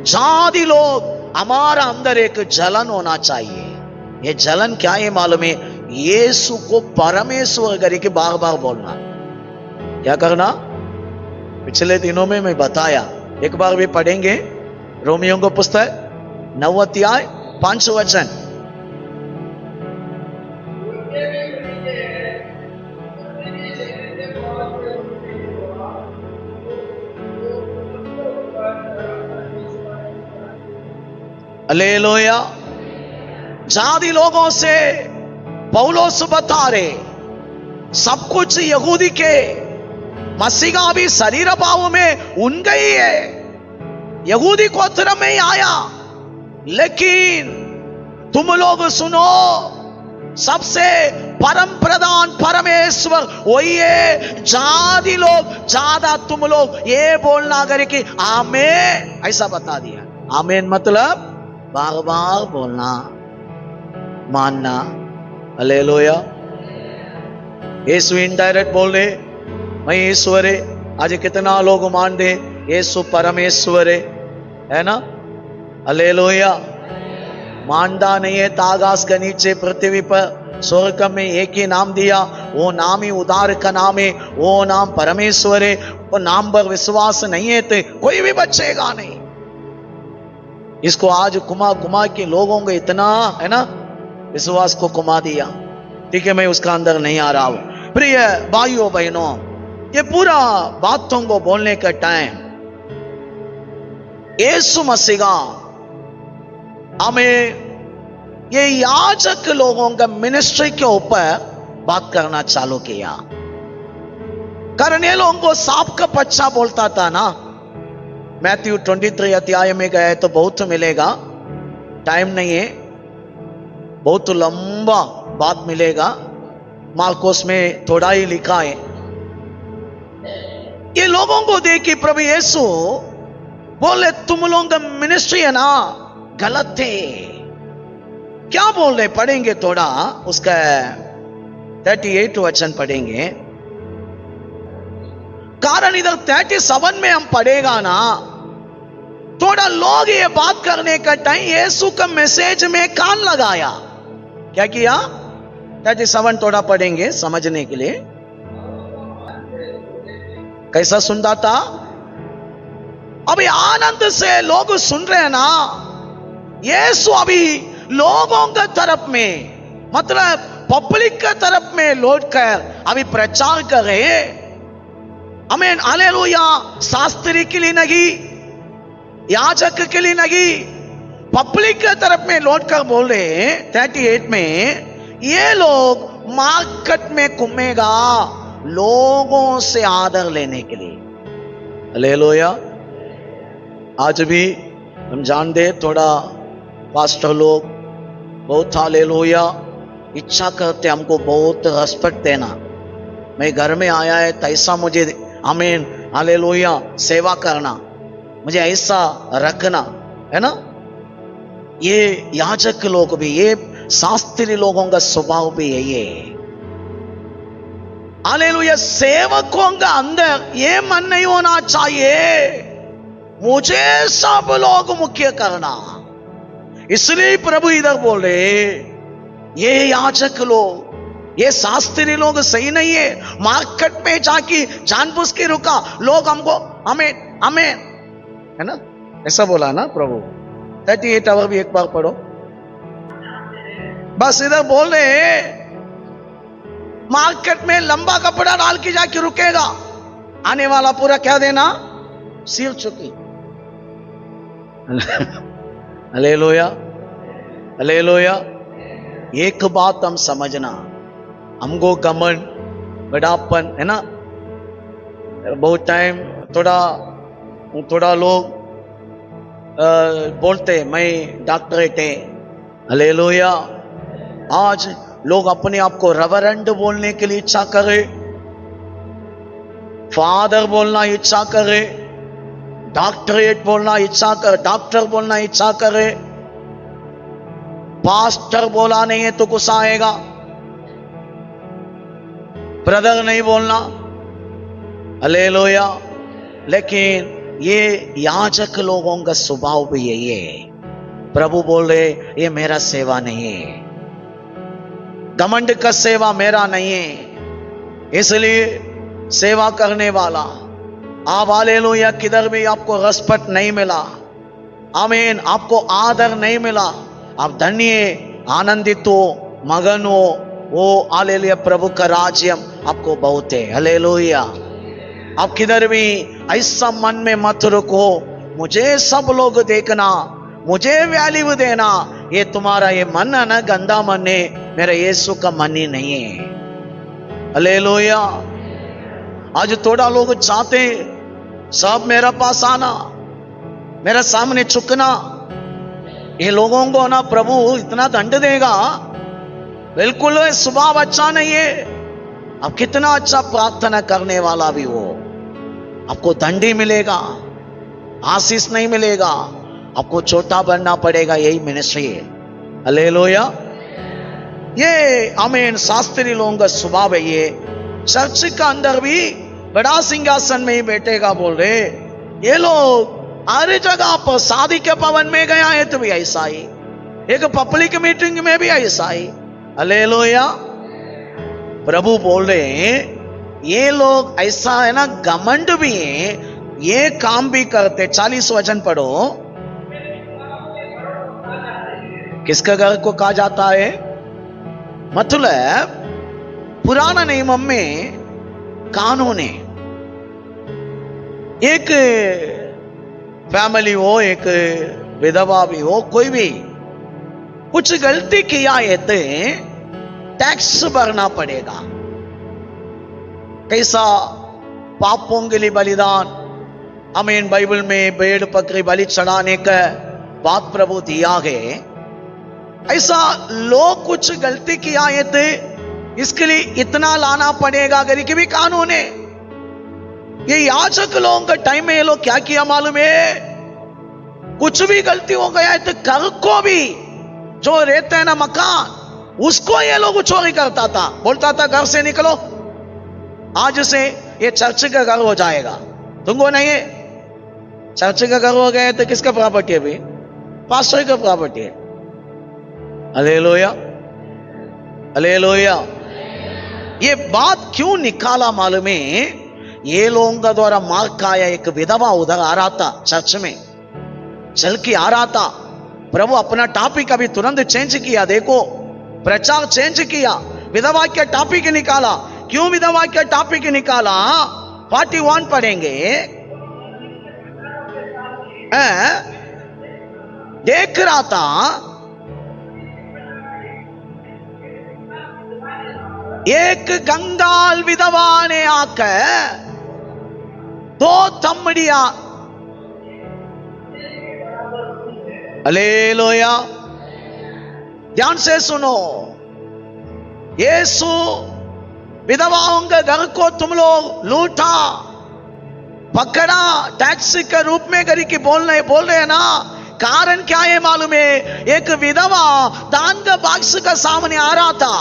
A: जाति लोग हमारा अंदर एक जलन होना चाहिए। ये जलन क्या है मालूम है, यीशु को परमेश्वर करके बार बार बोलना। क्या करना, पिछले दिनों में मैं बताया, एक बार भी पढ़ेंगे रोमियो को पुस्तक 9 अध्याय 5 वचन। हालेलुया। जाति लोगों से पौलुस बता रहे सब कुछ यहूदी के मसीहा भी शरीर भाव में उनका ही है, यहूदी गोत्र में ही आया, लेकिन तुम लोग सुनो, सबसे परम प्रधान परमेश्वर वही है। जाति लोग ज्यादा तुम लोग ये बोलना करे कि आमेन, ऐसा बता दिया। आमेन मतलब बार बार बोलना, मानना। हालेलुया। यीशु इनडायरेक्ट बोल रहे मैं ईश्वर है। आज कितना लोग मान दे यीशु परमेश्वर है ना। हालेलुया। मानता नहीं है। आकाश के नीचे पृथ्वी पर स्वर्ग में एक ही नाम दिया, वो नाम ही उद्धार का नाम है, वो नाम परमेश्वर है। वो नाम पर विश्वास नहीं है तो कोई भी बचेगा नहीं। इसको आज कुमा के लोगों को इतना है ना विश्वास को कुमा दिया। ठीक है, मैं उसका अंदर नहीं आ रहा हूं। प्रिय भाइयों बहनों, ये पूरा बातों को बोलने का टाइम यीशु मसीहा हमें ये याजक लोगों का मिनिस्ट्री के ऊपर बात करना चालू किया। कारण ये लोगों को सांप का बच्चा बोलता था ना। मैथ्यू 23 अध्याय में गए तो बहुत मिलेगा, टाइम नहीं है, बहुत लंबा बात मिलेगा। मार्कोस में थोड़ा ही लिखा है। ये लोगों को देखी प्रभु यीशु बोले तुम लोगों का मिनिस्ट्री है ना गलत है। क्या बोल रहे, पढ़ेंगे थोड़ा उसका 38 वचन पढ़ेंगे। कारण इधर 37 में हम पढ़ेगा ना, थोड़ा लोग ये बात करने का टाइम यीशु का मैसेज में कान लगाया। क्या किया? 37 थोड़ा पढ़ेंगे समझने के लिए। कैसा सुनता था? अभी आनंद से लोग सुन रहे हैं ना। यीशु अभी लोगों के तरफ में मतलब पब्लिक के तरफ में लौट कर अभी प्रचार कर रहे। आमीन, हालेलुया। शास्त्री के लिए नहीं, याजक के लिए नहीं, पब्लिक के तरफ में लौट कर बोल रहे 38 में, ये लोग मार्केट में घूमेगा लोगों से आदर लेने के लिए। हालेलुया। आज भी हम जानते थोड़ा पास्टर लोग बहुत हालेलुया इच्छा करते हमको बहुत रेस्पेक्ट देना। मैं घर में आया है तो ऐसा मुझे आमीन हालेलुया सेवा करना, मुझे ऐसा रखना है ना। ये याजक लोग भी, ये शास्त्री लोगों का स्वभाव भी यही है। हालेलुया। सेवकों का अंदर ये मन नहीं होना चाहिए मुझे सब लोग मुख्य करना। इसलिए प्रभु इधर बोले ये याजक लोग, ये शास्त्री लोग सही नहीं है। मार्केट में जाके जानबूझ के रुका लोग हमको हमें हमें है ना, ऐसा बोला ना प्रभु। 38 और भी एक बार पढ़ो। बस इधर बोल रहे मार्केट में लंबा कपड़ा डाल के जाके रुकेगा, आने वाला पूरा क्या देना, सिर चुकी। Hallelujah, hallelujah. एक बात हम समझना, हमको घमंड बड़ापन है ना, बहुत टाइम थोड़ा लोग बोलते मैं डॉक्टरेट है। हालेलुया। आज लोग अपने आप को रेवरेंड बोलने के लिए इच्छा करे, फादर बोलना इच्छा करे, डॉक्टरेट बोलना इच्छा कर, डॉक्टर बोलना इच्छा करे। पास्टर बोला नहीं है तो गुस्सा आएगा, ब्रदर नहीं बोलना। हालेलुया। लेकिन ये याजक लोगों का स्वभाव भी यही है। प्रभु बोल रहे ये मेरा सेवा नहीं है, घमंड का सेवा मेरा नहीं है। इसलिए सेवा करने वाला आप हालेलुया किधर भी आपको रेस्पेक्ट नहीं मिला, आमीन, आपको आदर नहीं मिला, आप धन्य आनंदित हो, मगन हो, वो हालेलुया प्रभु का राज्य आपको बहुत है। हालेलुया। आप किधर भी ऐसा मन में मत रुको मुझे सब लोग देखना, मुझे वैल्यू देना, ये तुम्हारा ये मन है ना, गंदा मन है, मेरा यीशु का मन ही नहीं है। हालेलुया। आज थोड़ा लोग चाहते सब मेरे पास आना, मेरे सामने झुकना। ये लोगों को ना प्रभु इतना दंड देगा, बिल्कुल स्वभाव अच्छा नहीं है। अब कितना अच्छा प्रार्थना करने वाला भी हो, आपको दंड ही मिलेगा, आशीष नहीं मिलेगा, आपको छोटा बनना पड़ेगा। यही मिनिस्ट्री है। हालेलुया। ये आमीन शास्त्री लोगों का स्वभाव है। ये चर्च का अंदर भी बड़ा सिंहासन में ही बैठेगा बोल रहे। ये लोग हर जगह पर शादी के भवन में गया है तो भी ऐसा ही, एक पब्लिक मीटिंग में भी ऐसा ही। हालेलुया। प्रभु बोल रहे हैं ये लोग ऐसा है ना, घमंड भी है, ये काम भी करते। 40 वचन पढ़ो। किसका घर को कहा जाता है? मतलब पुराना नियम में कानून है, एक फैमिली हो, एक विधवा भी हो, कोई भी कुछ गलती किया है तो टैक्स भरना पड़ेगा। कैसा पापों के लिए बलिदान, आमीन, बाइबल में भेड़ बकरी बलि चढ़ाने का बात प्रभु दिया है। ऐसा लोग कुछ गलती किया है तो इसके लिए इतना लाना पड़ेगा, अगर कि भी कानून है। ये याजक लोगों का टाइम में ये लोग क्या किया मालूम है? कुछ भी गलती हो गया है तो घर को भी, जो रहते हैं ना मकान, उसको ये लोग चोरी करता था। बोलता था घर से निकलो, आज से ये चर्च का घर हो जाएगा। तुमको नहीं है, चर्च का घर हो गया तो किसका प्रॉपर्टी है भाई? पास्टर का प्रॉपर्टी है। Hallelujah, hallelujah. ये बात क्यों निकाला मालूम है? ये लोगों का द्वारा मार खाया एक विधवा उधर आ रहा था, चर्च में चल के आ रहा था। प्रभु अपना टॉपिक अभी तुरंत चेंज किया। देखो, प्रचार चेंज किया, विधवा के टॉपिक निकाला। क्यों विधवा के टॉपिक निकाला? 41 पढ़ेंगे। देख रहा था एक कंगाल विधवा ने आकर 2 तमड़िया, हालेलुया, ध्यान से सुनो, यीशु विधवाओं के घर को तुम लोग लूटा, पकड़ा, टैक्स के रूप में करी कि बोल रहे हैं ना। कारण क्या है मालूम है? एक विधवा दान का बाक्स का सामने आ रहा था।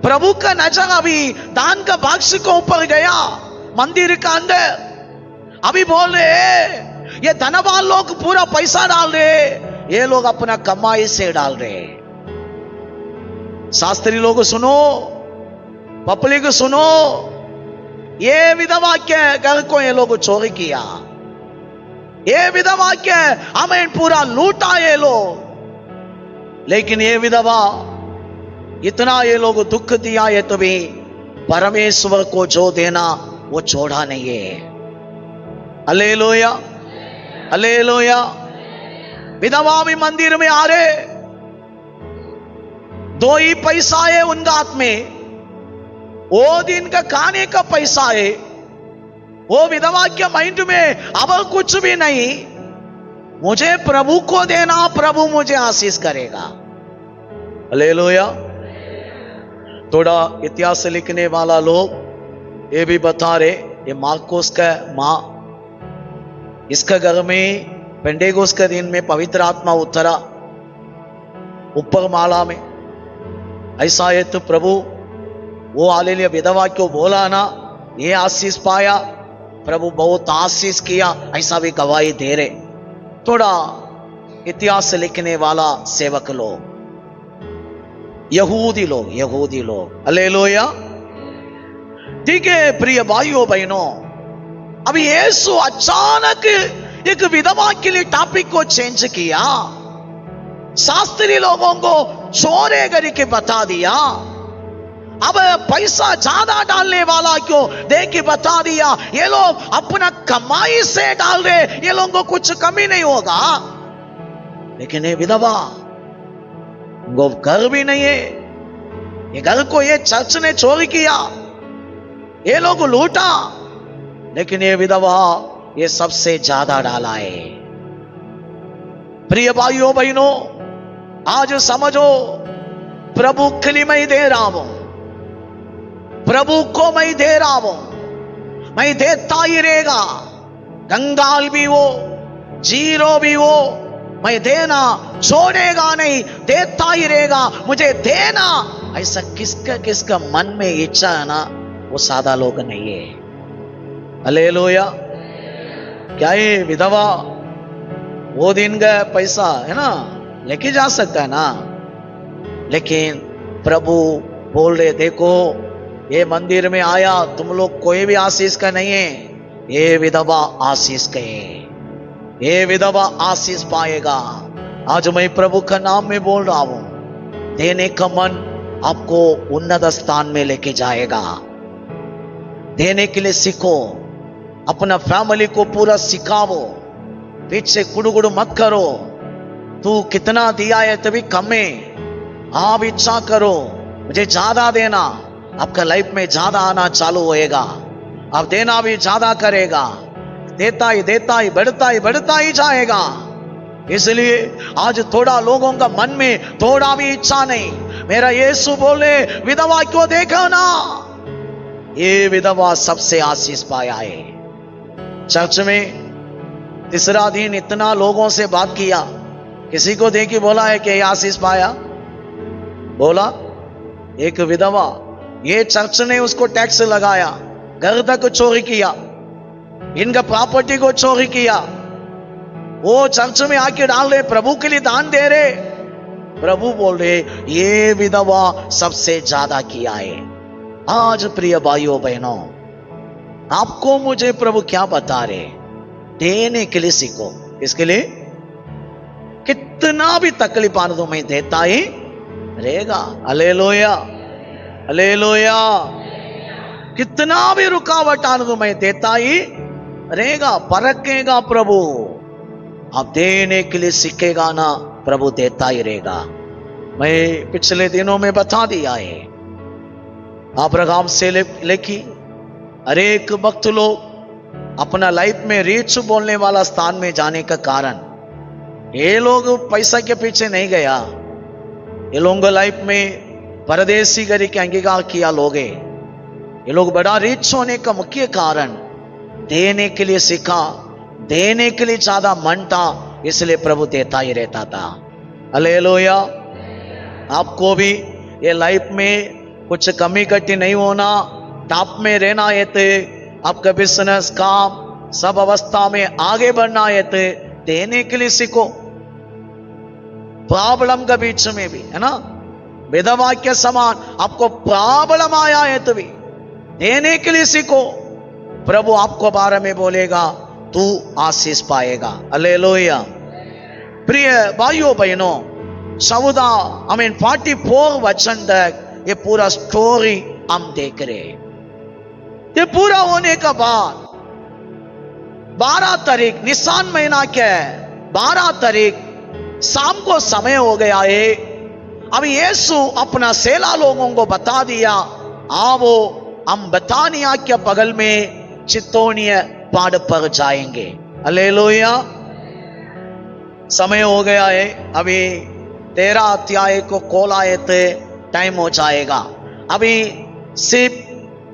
A: प्रभु का नजर अभी दान का बाक्स को ऊपर गया, मंदिर का अंदर। अभी बोल रहे ये धनवान लोग पूरा पैसा डाल रहे, ये लोग अपना कमाई से डाल रहे। शास्त्री लोग सुनो, पब्लिक सुनो, ये विधवा के घर को ये लोग चोरी किया, ये विधवा के हमें पूरा लूटा ये लोग। लेकिन ये विधवा इतना ये लोग दुख दिया है तो भी परमेश्वर को जो देना वो छोड़ा नहीं है। Hallelujah, hallelujah. विधवा भी मंदिर में आ रहे, 2 ही पैसा है उनका हाथ में, वो दिन का खाने का पैसा है। वो विधवा के माइंड में अब कुछ भी नहीं, मुझे प्रभु को देना, प्रभु मुझे आशीष करेगा। हालेलुया। थोड़ा इतिहास लिखने वाला लोग ये भी बता रहे, ये मार्कोस का मां, इसका घर में पेंटेकोस्त के दिन में पवित्र आत्मा उतरा ऊपर माला में। ऐसा है तो प्रभु वो हालेलुया विधवा को बोला ना, ये आशीष पाया, प्रभु बहुत आशीष किया, ऐसा भी गवाही दे रहे। थोड़ा इतिहास लिखने वाला सेवक लोग, यहूदी लोग। हालेलुया। ठीक है प्रिय भाइयों बहनों, अभी यीशु अचानक एक विधवा के लिए टॉपिक को चेंज किया, शास्त्री लोगों को चोरे करके बता दिया। अब पैसा ज्यादा डालने वाला क्यों देख के बता दिया, ये लोग अपना कमाई से डाल रहे, ये लोगों को कुछ कमी नहीं होगा। लेकिन ये विधवा, वो घर भी नहीं है, ये घर को ये चर्च ने चोरी किया, ये लोग लूटा, लेकिन ये विधवा ये सबसे ज्यादा डाला है। प्रिय भाइयों बहनों, आज समझो, प्रभु के लिए मैं दे रहा हूं, प्रभु को मैं दे रहा हूं, मैं देता ही रहेगा। कंगाल भी हो, जीरो भी हो, मैं देना छोड़ेगा नहीं, देता ही रहेगा, मुझे देना। ऐसा किसका किसका मन में इच्छा है ना, वो सादा लोग नहीं है। हालेलुया। क्या है विधवा, वो दिन का पैसा है ना, लेके जा सकता है ना, लेकिन प्रभु बोल रहे, देखो ये मंदिर में आया, तुम लोग कोई भी आशीष का नहीं है, ये विधवा आशीष का है, ये विधवा आशीष पाएगा। आज मैं प्रभु का नाम में बोल रहा हूं, देने का मन आपको उन्नत स्थान में लेके जाएगा। देने के लिए सीखो, अपना फैमिली को पूरा सिखाओ, पीछे गुड़गुड़ मत करो। तू कितना दिया है तभी कम है, आप इच्छा करो मुझे ज्यादा देना, आपका लाइफ में ज्यादा आना चालू होएगा, आप देना भी ज्यादा करेगा, देता ही बढ़ता ही जाएगा। इसलिए आज थोड़ा लोगों का मन में थोड़ा भी इच्छा नहीं। मेरा यीशु बोले, विधवा क्यों देखा ना, ये विधवा सबसे आशीष पाया है। चर्च में तीसरा दिन इतना लोगों से बात किया, किसी को देखी बोला है कि आशीष पाया? बोला एक विधवा, ये चर्च ने उसको टैक्स लगाया, घर तक चोरी किया, इनका प्रॉपर्टी को चोरी किया, वो चर्च में आके डाल रहे, प्रभु के लिए दान दे रहे। प्रभु बोल रहे ये विधवा सबसे ज्यादा किया है। आज प्रिय भाइयों बहनों, आपको मुझे प्रभु क्या बता रहे, देने के लिए सीखो। इसके लिए कितना भी तकलीफ आने दो, मैं देता ही रहेगा। Hallelujah, hallelujah. कितना भी रुकावट आने दो, मैं देता ही रहेगा। परखेगा प्रभु, आप देने के लिए सीखेगा ना, प्रभु देता ही रहेगा। मैं पिछले दिनों में बता दिया है, अब्राहम से लेके हर एक वक्त लोग अपना लाइफ में रिच बोलने वाला स्थान में जाने का कारण, ये लोग पैसा के पीछे नहीं गया, ये लोगों लाइफ में परदेसी गरी के अंगीकार किया लोग, ये लोग बड़ा रिच होने का मुख्य कारण देने के लिए सीखा, देने के लिए ज्यादा मन था, इसलिए प्रभु देता ही रहता था। हालेलुया। आपको भी ये लाइफ में कुछ कमी कटी नहीं होना, टॉप में रहना है तो आपका बिजनेस काम सब अवस्था में आगे बढ़ना है तो देने के लिए सीखो। प्रॉब्लम के बीच में भी है ना, विधवा के समान आपको प्रॉब्लम आया है तो भी देने के लिए सीखो। प्रभु आपको बारे में बोलेगा, तू आशीष पाएगा। हालेलुया। प्रिय भाइयों बहनों, 44 वचन तक ये पूरा स्टोरी हम देख रहे। ये पूरा होने का बाद 12 तारीख निसान महीना के 12 तारीख शाम को समय हो गया है। अभी यीशु अपना सेला लोगों को बता दिया, आओ हम बतानिया के बगल में चितौनिया पहाड़ पर जाएंगे। हालेलुया। समय हो गया है, अभी 13 अध्याय को खोलाए तो टाइम हो जाएगा। अभी सिर्फ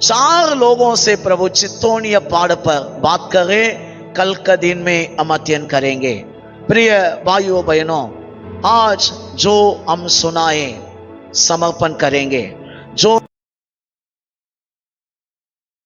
A: 4 लोगों से प्रभु चितौनिया पहाड़ पर बात करें, कल का दिन में हम अध्ययन करेंगे। प्रिय भाइयों बहनों, आज जो हम सुनाए समर्पण करेंगे, जो